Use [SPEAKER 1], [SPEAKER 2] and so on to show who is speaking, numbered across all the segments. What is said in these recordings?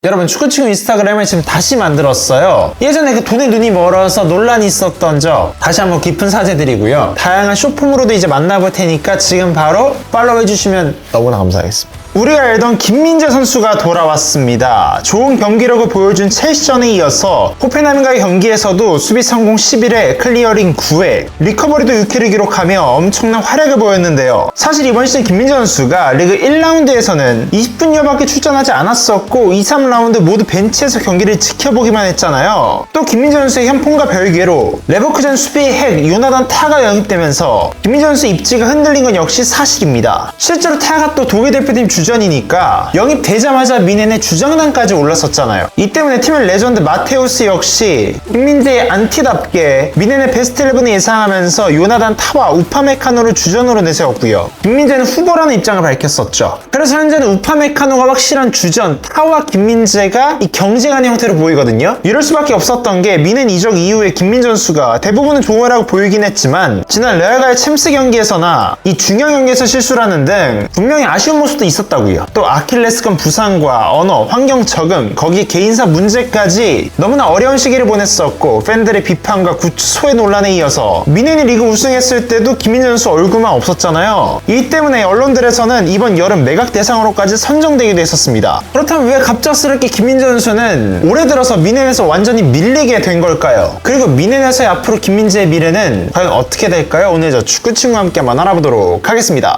[SPEAKER 1] 여러분, 축구친구 인스타그램을 지금 다시 만들었어요. 예전에 그 돈에 눈이 멀어서 논란이 있었던 적 다시 한번 깊은 사죄드리고요. 다양한 쇼폼으로도 이제 만나볼 테니까 지금 바로 팔로우 해주시면 너무나 감사하겠습니다. 우리가 알던 김민재 선수가 돌아왔습니다. 좋은 경기력을 보여준 첼시전에 이어서 호펜하임과의 경기에서도 수비 성공 11회, 클리어링 9회, 리커버리도 6회를 기록하며 엄청난 활약을 보였는데요. 사실 이번 시즌 김민재 선수가 리그 1라운드에서는 20분여밖에 출전하지 않았었고 2, 3라운드 모두 벤치에서 경기를 지켜보기만 했잖아요. 또 김민재 선수의 현풍과 별개로 레버쿠젠 수비의 핵 요나단 타가 영입되면서 김민재 선수의 입지가 흔들린 건 역시 사실입니다. 실제로 타가 또 독일 대표팀 주전이니까 영입되자마자 미넨의 주장단까지 올랐었잖아요. 이 때문에 팀의 레전드 마테우스 역시 김민재의 안티답게 미넨의 베스트 11을 예상하면서 요나단 타와 우파메카노를 주전으로 내세웠고요. 김민재는 후보라는 입장을 밝혔었죠. 그래서 현재는 우파메카노가 확실한 주전, 타와 김민재가 이 경쟁하는 형태로 보이거든요. 이럴 수밖에 없었던 게 미넨 이적 이후에 김민재 선수가 대부분은 좋아라고 보이긴 했지만 지난 레알과의 챔스 경기에서나 이 중요한 경기에서 실수를 하는 등 분명히 아쉬운 모습도 있었다고요. 또 아킬레스건 부상과 언어, 환경 적응, 거기 개인사 문제까지 너무나 어려운 시기를 보냈었고 팬들의 비판과 구치 소외 논란에 이어서 미넨이 리그 우승했을 때도 김민재 선수 얼굴만 없었잖아요. 이 때문에 언론들에서는 이번 여름 매각 대상으로까지 선정되기도 했었습니다. 그렇다면 왜 갑작스럽게 김민재 선수는 올해 들어서 미넨에서 완전히 밀리게 된 걸까요? 그리고 미넨에서의 앞으로 김민재의 미래는 과연 어떻게 될까요? 오늘 저 축구친구와 함께 한번 알아보도록 하겠습니다.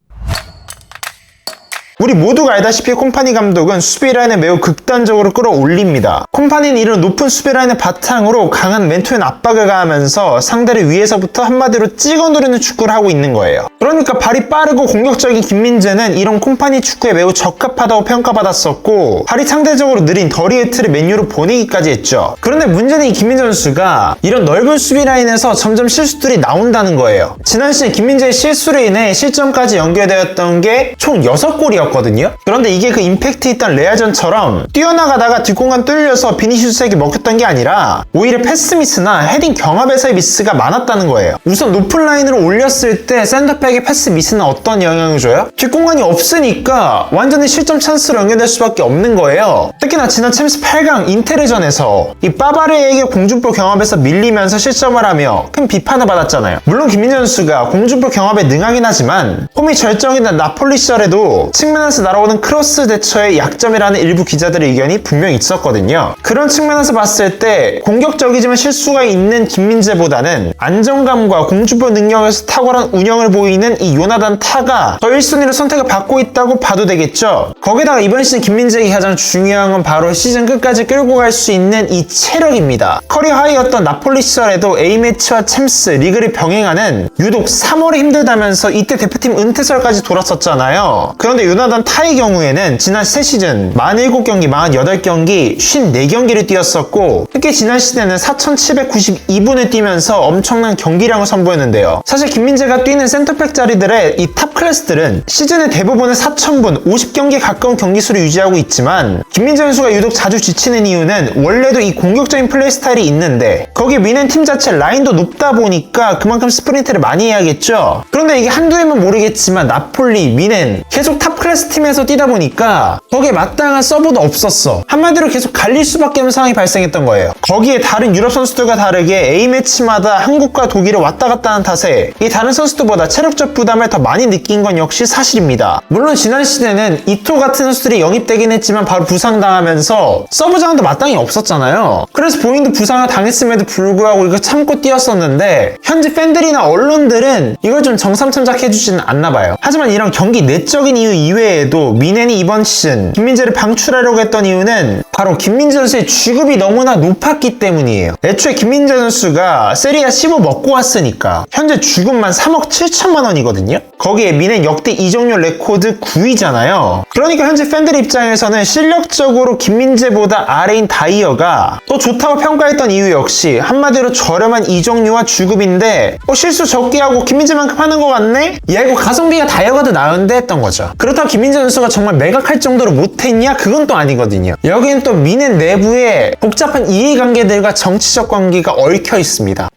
[SPEAKER 1] 우리 모두가 알다시피 콤파니 감독은 수비라인을 매우 극단적으로 끌어올립니다. 콤파니는 이런 높은 수비라인을 바탕으로 강한 맨투맨 압박을 가하면서 상대를 위에서부터 한마디로 찍어 누르는 축구를 하고 있는 거예요. 그러니까 발이 빠르고 공격적인 김민재는 이런 콤파니 축구에 매우 적합하다고 평가받았었고 발이 상대적으로 느린 더리에트를 맨유로 보내기까지 했죠. 그런데 문제는 이 김민재 선수가 이런 넓은 수비라인에서 점점 실수들이 나온다는 거예요. 지난 시즌 김민재의 실수로 인해 실점까지 연결되었던 게 총 6골이었거든요. 그런데 이게 그 임팩트 있던 레아전처럼 뛰어나가다가 뒷공간 뚫려서 비니시우스에게 먹혔던 게 아니라 오히려 패스 미스나 헤딩 경합에서의 미스가 많았다는 거예요. 우선 높은 라인으로 올렸을 때 센터백의 패스 미스는 어떤 영향을 줘요? 뒷공간이 없으니까 완전히 실점 찬스로 연결될 수밖에 없는 거예요. 특히나 지난 챔스 8강 인테르전에서 이 빠바르에게 공중볼 경합에서 밀리면서 실점을 하며 큰 비판을 받았잖아요. 물론 김민재 선수가 공중볼 경합에 능하긴 하지만 폼이 절정이던 나폴리 시절에도 측면에서 날아오는 크로스 대처의 약점이라는 일부 기자들의 의견이 분명히 있었거든요. 그런 측면에서 봤을 때 공격적이지만 실수가 있는 김민재보다는 안정감과 공중볼 능력에서 탁월한 운영을 보이는 이 요나단 타가 더 1순위로 선택을 받고 있다고 봐도 되겠죠. 거기다가 이번 시즌 김민재에게 가장 중요한 건 바로 시즌 끝까지 끌고 갈 수 있는 이 체력입니다. 커리어 하이였던 나폴리 시절에도 A매치와 챔스, 리그를 병행하는 유독 3월이 힘들다면서 이때 대표팀 은퇴설까지 돌았었잖아요. 그런데 요나단 타의 경우에는 지난 3시즌 47경기, 48경기, 54경기를 뛰었었고 특히 지난 시즌에는 4,792분을 뛰면서 엄청난 경기량을 선보였는데요. 사실 김민재가 뛰는 센터백 자리들의 이 탑 클래스들은 시즌의 대부분은 4,000분, 50경기에 가까운 경기수를 유지하고 있지만 김민재 선수가 유독 자주 지치는 이유는 원래도 이 공격적인 플레이 스타일이 있는데 거기에 미넨 팀 자체 라인도 높다 보니까 그만큼 스프린트를 많이 해야겠죠. 그런데 이게 한두 해면 모르겠지만 나폴리, 미넨 계속 탑 클래스 팀에서 뛰다 보니까 거기에 마땅한 서브도 없었어. 한마디로 계속 갈릴 수밖에 없는 상황이 발생했던 거예요. 거기에 다른 유럽 선수들과 다르게 A매치마다 한국과 독일을 왔다 갔다 하는 탓에 이 다른 선수들보다 체력적 부담을 더 많이 느낀 건 역시 사실입니다. 물론 지난 시즌에는 이토 같은 선수들이 영입되긴 했지만 바로 부상당하면서 서브장도 마땅히 없었잖아요. 그래서 본인도 부상을 당했음에도 불구하고 이거 참고 뛰었었는데 현지 팬들이나 언론들은 이걸 좀 정상참작해주지는 않나봐요. 하지만 이런 경기 내적인 이유 이외에도 미넨이 이번 시즌 김민재를 방출하려고 했던 이유는 바로 김민재 선수의 주급이 너무나 높았기 때문이에요. 애초에 김민재 선수가 세리아 15 먹고 왔으니까 현재 주급만 3억 7천만 원이거든요. 거기에 미넨 역대 이적료 레코드 9위잖아요. 그러니까 현재 팬들 입장에서는 실력적으로 김민재보다 아래인 다이어가 더 좋다고 평가했던 이유 역시 한마디로 저렴한 이적료와 주급인데 실수 적게 하고 김민재만큼 하는 것 같네? 야 이거 가성비가 다이어가 더 나은데 했던 거죠. 그렇다고 김민재 선수가 정말 매각할 정도로 못했냐? 그건 또 아니거든요. 여기는 또 미넨 내부에 복잡한 이해관계들과 정치적 관계가 얽혀 있습니다.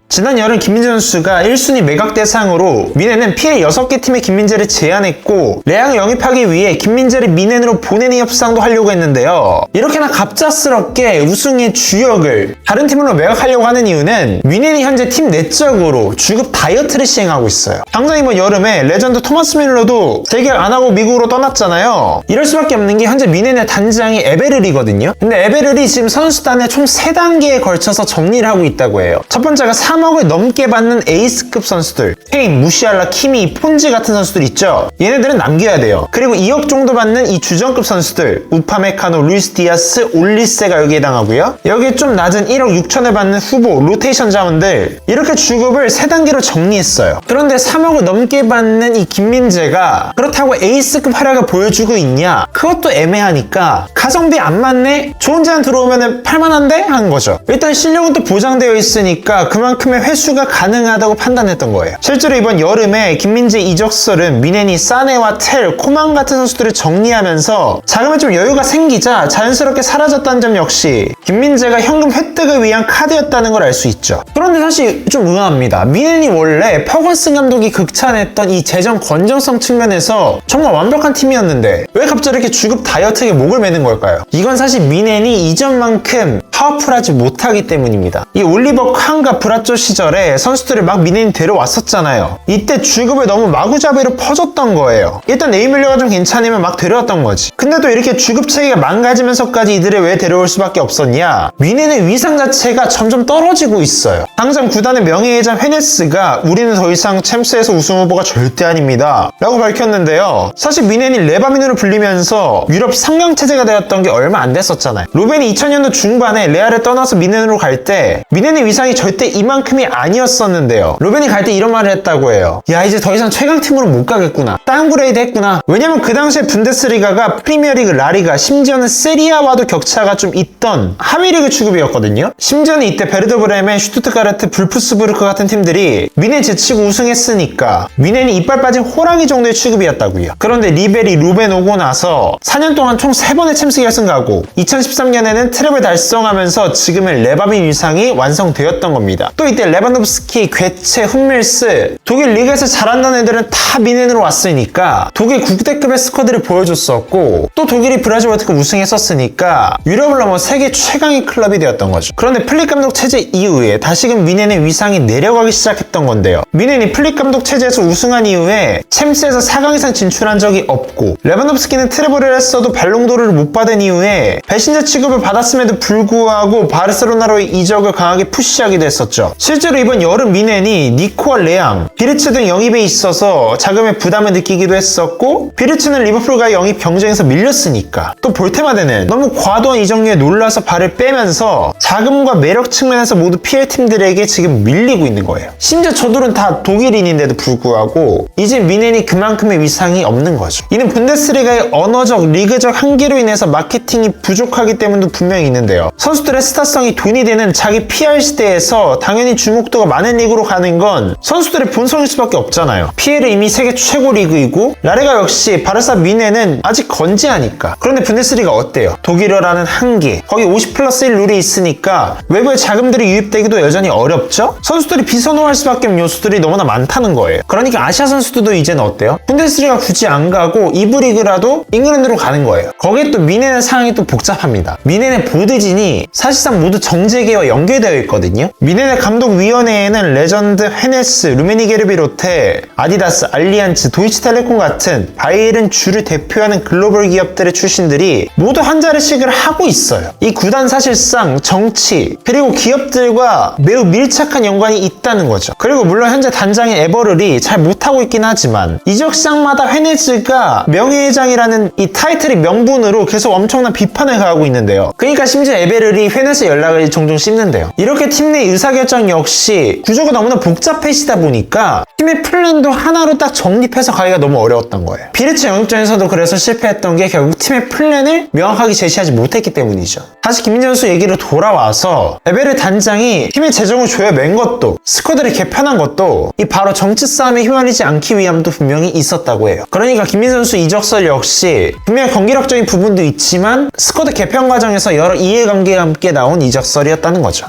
[SPEAKER 1] 지난 여름 김민재 선수가 1순위 매각 대상으로 미넨은 PL 6개 팀의 김민재를 제안했고 레앙을 영입하기 위해 김민재를 미넨으로 보내는 협상도 하려고 했는데요. 이렇게나 갑작스럽게 우승의 주역을 다른 팀으로 매각하려고 하는 이유는 미넨이 현재 팀 내적으로 주급 다이어트를 시행하고 있어요. 당장 이번 여름에 레전드 토마스 밀러도 재계약 안 하고 미국으로 떠났잖아요. 이럴 수밖에 없는 게 현재 미넨의 단장이 에베르리거든요. 근데 에베르리 지금 선수단에 총 3단계에 걸쳐서 정리를 하고 있다고 해요. 첫 번째가 3억을 넘게 받는 에이스급 선수들, 케인, 무시알라, 키미, 폰지 같은 선수들 있죠. 얘네들은 남겨야 돼요. 그리고 2억 정도 받는 이 주전급 선수들, 우파메카노, 루이스 디아스, 올리세가 여기에 해당하고요. 여기에 좀 낮은 1억 6천을 받는 후보, 로테이션 자원들, 이렇게 주급을 3단계로 정리했어요. 그런데 3억을 넘게 받는 이 김민재가 그렇다고 에이스급 활약을 보여주고 있냐? 그것도 애매하니까 가성비 안 맞네? 좋은 제안 들어오면 팔만한데? 하는 거죠. 일단 실력은 또 보장되어 있으니까 그만큼의 회수가 가능하다고 판단했던 거예요. 실제로 이번 여름에 김민재 이적설은 미넨이 사네와 텔, 코만 같은 선수들을 정리하면서 자금에 좀 여유가 생기자 자연스럽게 사라졌다는 점 역시 김민재가 현금 획득을 위한 카드였다는 걸 알 수 있죠. 그런데 사실 좀 의아합니다. 미넨이 원래 퍼거슨 감독이 극찬했던 이 재정 건전성 측면에서 정말 완벽한 팀이었는데 왜 갑자기 이렇게 주급 다이어트에 목을 매는 걸까요? 이건 사실 미넨이 이전만큼 파워풀하지 못하기 때문입니다. 이 올리버 칸과 브라조 시절에 선수들을 막 미넨이 데려왔었잖아요. 이때 주급을 너무 마구잡이로 퍼줬던 거예요. 일단 에이밀려가 좀 괜찮으면 막 데려왔던 거지. 근데 또 이렇게 주급 체계가 망가지면서까지 이들을 왜 데려올 수밖에 없었냐? 미넨의 위상 자체가 점점 떨어지고 있어요. 당장 구단의 명예회장 헤네스가 우리는 더 이상 챔스에서 우승 후보가 절대 아닙니다 라고 밝혔는데요. 사실 미넨이 레바민으로 불리면서 유럽 상강 체제가 되었던 게 얼마 안 됐었잖아요. 로벤이 2000년도 중반에 레알을 떠나서 미넨으로 갈 때 미넨의 위상이 절대 이만큼이 아니었었는데요. 로벤이 갈 때 이런 말을 했다고 해요. 야, 이제 더 이상 최강팀으로 못 가겠구나. 다운그레이드 했구나. 왜냐면 그 당시에 분데스리가가 프리미어리그, 라리가, 심지어는 세리아와도 격차가 좀 있던 하위리그 취급이었거든요. 심지어는 이때 베르더 브레멘, 슈투트가르트, 불프스부르크 같은 팀들이 미넨 제치고 우승했으니까 미넨이 이빨 빠진 호랑이 정도의 취급이었다고요. 그런데 리베리, 로벤 오고 나서 4년 동안 총 3번의 챔스 결승 가고 2013년에는 트랩을 달성하면서 지금의 레바민 위상이 완성되었던 겁니다. 또 이때 레반도프스키, 괴체, 훈밀스, 독일 리그에서 잘한다는 애들은 다 미넨으로 왔으니까 독일 국대급의 스쿼드를 보여줬었고 또 독일이 브라질 월드컵 우승했었으니까 유럽을 넘어 세계 최강의 클럽이 되었던 거죠. 그런데 플릭 감독 체제 이후에 다시금 미넨의 위상이 내려가기 시작했던 건데요. 미넨이 플릭 감독 체제에서 우승한 이후에 챔스에서 4강 이상 진출한 적이 없고 레반도프스키는 트래블을 했어도 발롱도르를 못 받은 이후에 배신자 취급을 받았음에도 불구하고 바르셀로나로의 이적을 강하게 푸시하기도 했었죠. 실제로 이번 여름 미넨이 니코와 레앙, 비르츠 등 영입에 있어서 자금의 부담을 느끼기도 했었고 비르츠는 리버풀과의 영입 경쟁에서 밀렸으니까 또 볼테마데는 너무 과도한 이적료에 놀라서 발을 빼면서 자금과 매력 측면에서 모두 PL 팀들에게 지금 밀리고 있는 거예요. 심지어 저들은 다 독일인인데도 불구하고 이제 미넨이 그만큼의 위상이 없는 거죠. 이는 분데스리가의 언어적, 리그적 한계로 인해서 마케팅이 부족하기 때문도 분명히 있는데요. 선수들의 스타성이 돈이 되는 자기 PR 시대에서 당연히 주목도가 많은 리그로 가는 건 선수들의 본성일 수밖에 없잖아요. PL은 이미 세계 최고 리그이고 라리가 역시 바르사 미넨은 아직 건재하니까. 그런데 분데스리가 어때요? 독일어라는 한계, 거기 50+1 룰이 있으니까 외부의 자금들이 유입되기도 여전히 어렵죠? 선수들이 비선호할 수밖에 없는 요소들이 너무나 많다는 거예요. 그러니까 아시아 선수들도 이제는 어때요? 분데스리가 굳이 안 가고 2부 리그라도 잉글랜드로 가는 거예요. 거기에 또 미넨의 상황이 또 복잡합니다. 미넨의 보드진이 사실상 모두 정재계와 연계되어 있거든요. 미넨의 감독위원회에는 레전드, 헤네스, 루메니게를 비롯해 아디다스, 알리안츠, 도이치텔레콤 같은 바이에른 주를 대표하는 글로벌 기업들의 출신들이 모두 한 자리씩을 하고 있어요. 이 구단 사실상 정치 그리고 기업들과 매우 밀착한 연관이 있다는 거죠. 그리고 물론 현재 단장의 에버를이 잘 못하고 있긴 하지만 이적 시장마다 헤네즈가 명예회장이라는 이 타이틀의 명분으로 계속 엄청난 비판을 가하고 있는데요. 그러니까 심지어 에베르리 헤네스 연락을 종종 씹는데요. 이렇게 팀 내 의사결정 역시 구조가 너무나 복잡해지다 보니까 팀의 플랜도 하나로 딱 정립해서 가기가 너무 어려웠던 거예요. 비르츠 영입전에서도 그래서 실패했던 게 결국 팀의 플랜을 명확하게 제시하지 못했기 때문이죠. 다시 김민재 선수 얘기로 돌아와서 에베르 단장이 팀의 재정을 조여맨 것도 스쿼드를 개편한 것도 이 바로 정치 싸움에 휘말리지 않기 위함도 분명히 있었다고 해요. 그러니까 김민재 선수 이적설 역시 분명히 경기력적인 부분도 있지만 스쿼드 개편 과정에서 여러 이해관계와 함께 나온 이적설이었다는 거죠.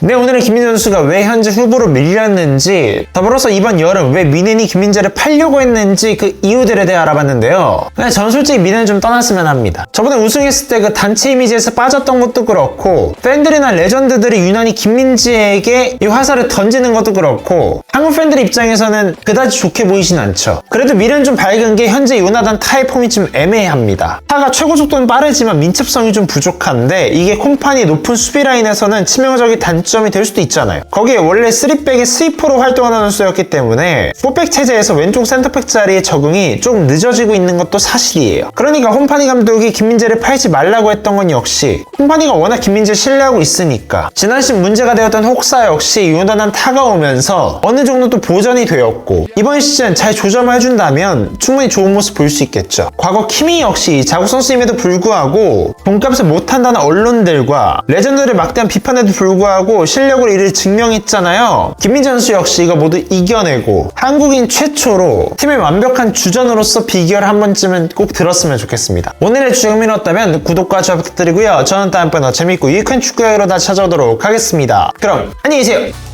[SPEAKER 1] 네, 오늘은 김민재 선수가 왜 현재 후보로 밀렸는지, 더불어서 이번 여름 왜 미넨이 김민재를 팔려고 했는지 그 이유들에 대해 알아봤는데요. 저는 솔직히 미넨을 좀 떠났으면 합니다. 저번에 우승했을 때 그 단체 이미지에서 빠졌던 것도 그렇고, 팬들이나 레전드들이 유난히 김민재에게 이 화살을 던지는 것도 그렇고, 한국 팬들 입장에서는 그다지 좋게 보이진 않죠. 그래도 미넨은 좀 밝은 게 현재 요나단 타의 폼이 좀 애매합니다. 타가 최고 속도는 빠르지만 민첩성이 좀 부족한데, 이게 콤파니 높은 수비 라인에서는 치명적인 단점이 될 수도 있잖아요. 거기에 원래 3백의 스위퍼로 활동하는 선수였기 때문에 4백 체제에서 왼쪽 센터백 자리에 적응이 좀 늦어지고 있는 것도 사실이에요. 그러니까 콤파니 감독이 김민재를 팔지 말라고 했던 건 역시 콤파니가 워낙 김민재를 신뢰하고 있으니까. 지난 시즌 문제가 되었던 혹사 역시 요나단 타가 오면서 어느 정도 또 보전이 되었고, 이번 시즌 잘 조정을 해준다면 충분히 좋은 모습 볼 수 있겠죠. 과거 키미 역시 자국 선수임에도 불구하고 돈값을 못한다는 언론들과 레전드를 막대한 비판에도 불구하고 실력으로 이를 증명했잖아요. 김민재 선수 역시 이거 모두 이겨내고 한국인 최초로 팀의 완벽한 주전으로서 비결을 한 번쯤은 꼭 들었으면 좋겠습니다. 오늘의 주영민이었다면 구독과 좋아요 부탁드리고요. 저는 다음번에 더 재밌고 유익한 축구 이야기로 다시 찾아오도록 하겠습니다. 그럼 안녕히 계세요.